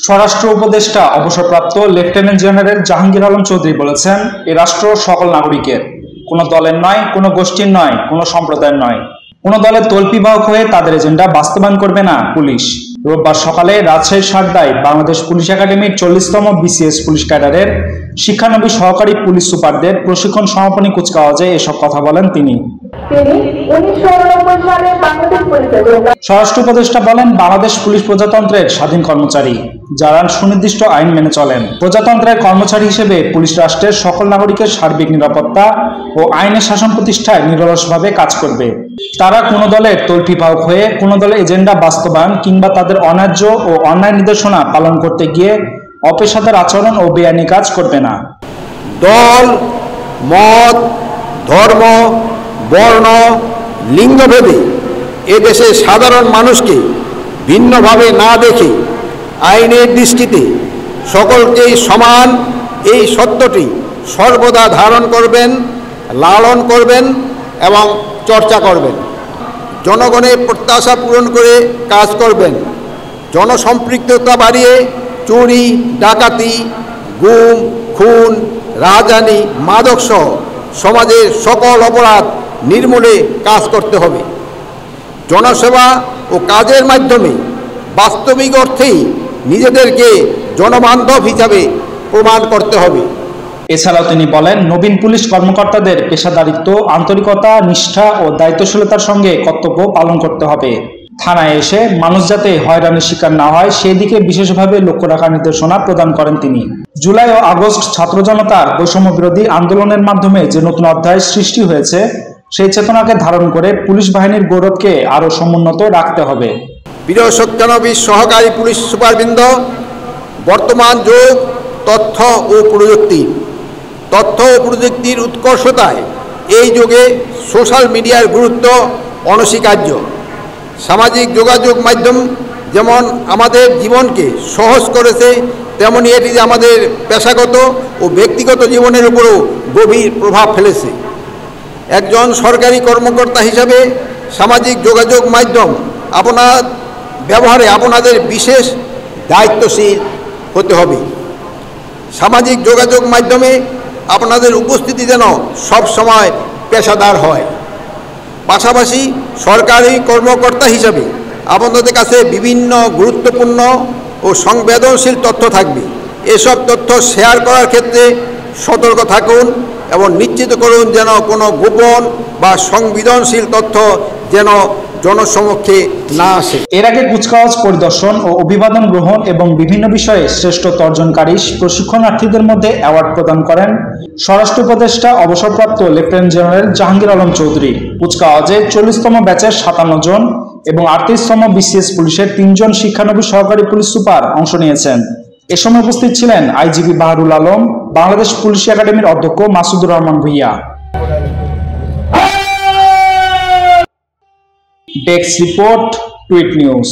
স্বরাষ্ট্র উপদেষ্টা অবসরপ্রাপ্ত লেফটেন্যান্ট জেনারেল জাহাঙ্গীর আলম চৌধুরী বলেছেন, এ রাষ্ট্র সকল নাগরিকের, কোনো দলের নয়, কোনো গোষ্ঠীর নয়, কোনো সম্প্রদায়ের নয়। কোনো দলের তল্পিবাহক হয়ে তাদের এজেন্ডা বাস্তবায়ন করবে না পুলিশ। রোববার সকালে রাজশাহীর সারদায় বাংলাদেশ পুলিশ একাডেমির 40তম BCS পুলিশ ক্যাডারের শিক্ষানবিশ সহকারী পুলিশ সুপারদের প্রশিক্ষণ সমাপনী কুচকাওয়াজে এসব কথা বলেন তিনি। স্বরাষ্ট্র উপদেষ্টা বলেন, বাংলাদেশ পুলিশ প্রজাতন্ত্রের স্বাধীন কর্মচারী, যারা সুনির্দিষ্ট আইন মেনে চলেন। প্রজাতন্ত্রের কর্মচারী হিসেবে পুলিশ রাষ্ট্রের সকল নাগরিকের সার্বিক নিরাপত্তা ও আইনের শাসন প্রতিষ্ঠায় নিরলসভাবে কাজ করবে। তারা কোনো দলের তল্পিবাহক হয়ে কোনো দলের এজেন্ডা বাস্তবায়ন কিংবা তাদের অন্যায্য ও অন্যায় নির্দেশনা পালন করতে গিয়ে অপেশাদার আচরণ ও বেআইনি কাজ করবে না। দল, মত, ধর্ম, বর্ণ, লিঙ্গভেদে এদেশে সাধারণ মানুষকে ভিন্নভাবে না দেখে আইনের দৃষ্টিতে সকলকেই সমান এই সত্যটি সর্বদা ধারণ করবেন, লালন করবেন এবং চর্চা করবেন। জনগণের প্রত্যাশা পূরণ করে কাজ করবেন। জনসম্পৃক্ততা বাড়িয়ে চুরি, ডাকাতি, গুম, খুন, রাহাজানি, মাদকসহ সমাজের সকল অপরাধ নির্মূলে কাজ করতে হবে। জনসেবা ও কাজের মাধ্যমে বাস্তবিক অর্থেই নিজেদেরকে জনবান্ধব হিসাবে প্রমাণ করতে হবে। এছাড়াও তিনি বলেন, নবীন পুলিশ কর্মকর্তাদের পেশাদারিত্ব, আন্তরিকতা, নিষ্ঠা ও দায়িত্বশীলতার সঙ্গে কর্তব্য পালন করতে হবে। থানায় এসে মানুষ যাতে হয়রানির শিকার না হয় সেই দিকে বিশেষভাবে লক্ষ্য রাখার নির্দেশনা প্রদান করেন তিনি। জুলাই ও আগস্ট ছাত্র জনতার বৈষম্য বিরোধী আন্দোলনের মাধ্যমে যে নতুন অধ্যায় সৃষ্টি হয়েছে, সেই চেতনাকে ধারণ করে পুলিশ বাহিনীর গৌরবকে আরও সমুন্নত রাখতে হবে। প্রিয় শিক্ষানবিশ সহকারী পুলিশ সুপারবৃন্দ, বর্তমান যুগ তথ্য ও প্রযুক্তির উৎকর্ষতায় এই যুগে সোশ্যাল মিডিয়ার গুরুত্ব অনস্বীকার্য। সামাজিক যোগাযোগ মাধ্যম যেমন আমাদের জীবনকে সহজ করেছে, তেমনি এটি আমাদের পেশাগত ও ব্যক্তিগত জীবনের উপরও গভীর প্রভাব ফেলেছে। একজন সরকারি কর্মকর্তা হিসাবে সামাজিক যোগাযোগ মাধ্যম ব্যবহারে আপনাদের বিশেষ দায়িত্বশীল হতে হবে। সামাজিক যোগাযোগ মাধ্যমে আপনাদের উপস্থিতি যেন সব সময় পেশাদার হয়। পাশাপাশি সরকারি কর্মকর্তা হিসাবে আপনাদের কাছে বিভিন্ন গুরুত্বপূর্ণ ও সংবেদনশীল তথ্য থাকবে। এসব তথ্য শেয়ার করার ক্ষেত্রে সতর্ক থাকুন এবং নিশ্চিত করুন যেন কোনো গোপন বা সংবেদনশীল তথ্য যেন জনসমক্ষে না আসে। এর আগে কুচকাওয়াজ পরিদর্শন ও অভিবাদন গ্রহণ এবং বিভিন্ন বিষয়ে শ্রেষ্ঠত্ব অর্জনকারী প্রশিক্ষণার্থীদের মধ্যে অ্যাওয়ার্ড প্রদান করেন স্বরাষ্ট্র উপদেষ্টা অবসরপ্রাপ্ত লেফটেন্যান্ট জেনারেল জাহাঙ্গীর আলম চৌধুরী। কুচকাওয়াজে 40তম ব্যাচের 57 জন এবং 38তম BCS পুলিশের 3 জন শিক্ষানবিশ সহকারী পুলিশ সুপার অংশ নিয়েছেন। এ সময় উপস্থিত ছিলেন আইজিপি বাহারুল আলম, বাংলাদেশ পুলিশ একাডেমির অধ্যক্ষ Masudur Rahman Bhuiyan. Desk report, tweet news.